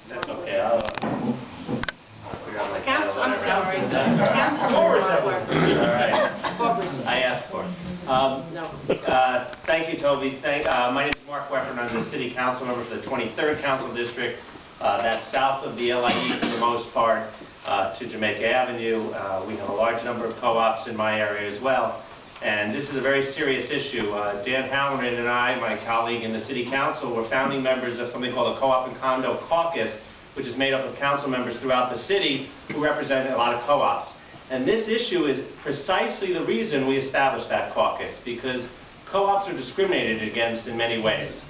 That's okay. Council, I'm sorry. That's all right. Councilman All right. I asked for it. No. Thank you, Toby. My name is Mark Weprin. I'm the City Council member for the 23rd Council District. That's south of the LIE for the most part to Jamaica Avenue. We have a large number of co-ops in my area as well. And this is a very serious issue. Dan Halloran and I, my colleague in the City Council, were founding members of something called the Co-op and Condo Caucus, which is made up of council members throughout the city who represent a lot of co-ops. And this issue is precisely the reason we established that caucus, because co-ops are discriminated against in many ways.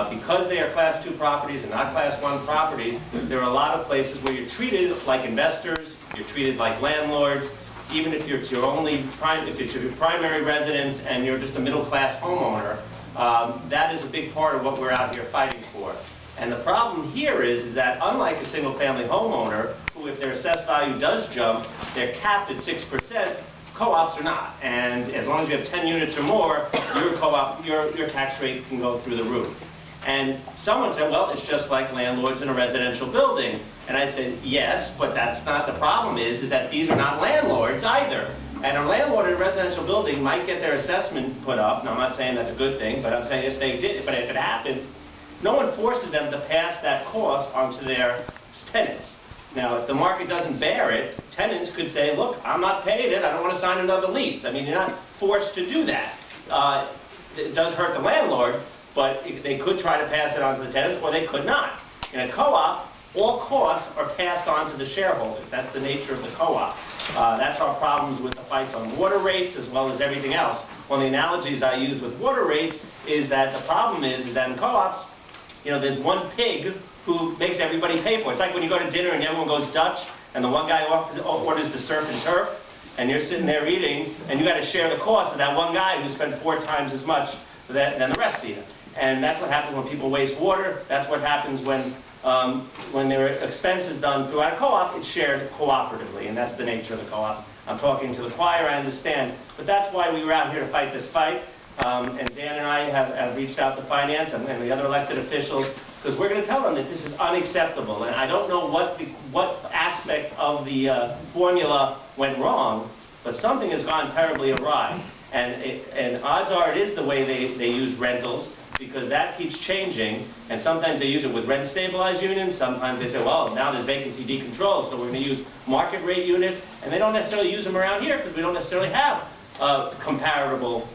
Because they are Class 2 properties and not Class 1 properties, there are a lot of places where you're treated like investors, you're treated like landlords, even if it's your primary residence and you're just a middle-class homeowner. That is a big part of what we're out here fighting for. And the problem here is that unlike a single-family homeowner, who if their assessed value does jump, they're capped at 6%, co-ops are not. And as long as you have 10 units or more, your co-op, your tax rate can go through the roof. And someone said, well, it's just like landlords in a residential building. And I said, yes, but that's not the problem is that these are not landlords either. And a landlord in a residential building might get their assessment put up. Now, I'm not saying that's a good thing, but I'm saying if they did, but if it happened, no one forces them to pass that cost onto their tenants. Now, if the market doesn't bear it, tenants could say, look, I'm not paying it, I don't want to sign another lease. I mean, you're not forced to do that. It does hurt the landlord, but they could try to pass it on to the tenants, or they could not. In a co-op, all costs are passed on to the shareholders. That's the nature of the co-op. That's our problems with the fights on water rates as well as everything else. One of the analogies I use with water rates is that the problem is that in co-ops, you know, there's one pig who makes everybody pay for it. It's like when you go to dinner and everyone goes Dutch, and the one guy orders the surf and turf, and you're sitting there eating, and you got to share the cost of that one guy who spent 4 times as much than the rest of you. And that's what happens when people waste water. That's what happens when there are expenses done throughout a co-op. It's shared cooperatively, and that's the nature of the co-ops. I'm talking to the choir, I understand, but that's why we were out here to fight this fight. And Dan and I have reached out to finance and the other elected officials, because we're going to tell them that this is unacceptable. And I don't know what aspect of the formula went wrong, but something has gone terribly awry. And odds are it is the way they use rentals, because that keeps changing. And sometimes they use it with rent-stabilized units. Sometimes they say, well, now there's vacancy decontrol, so we're going to use market rate units. And they don't necessarily use them around here because we don't necessarily have comparable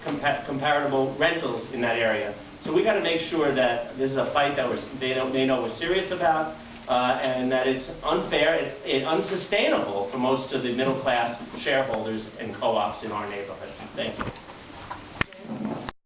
rentals in that area. So we got to make sure that this is a fight that they know we're serious about, and that it's unfair and unsustainable for most of the middle-class shareholders and co-ops in our neighborhood. Thank you.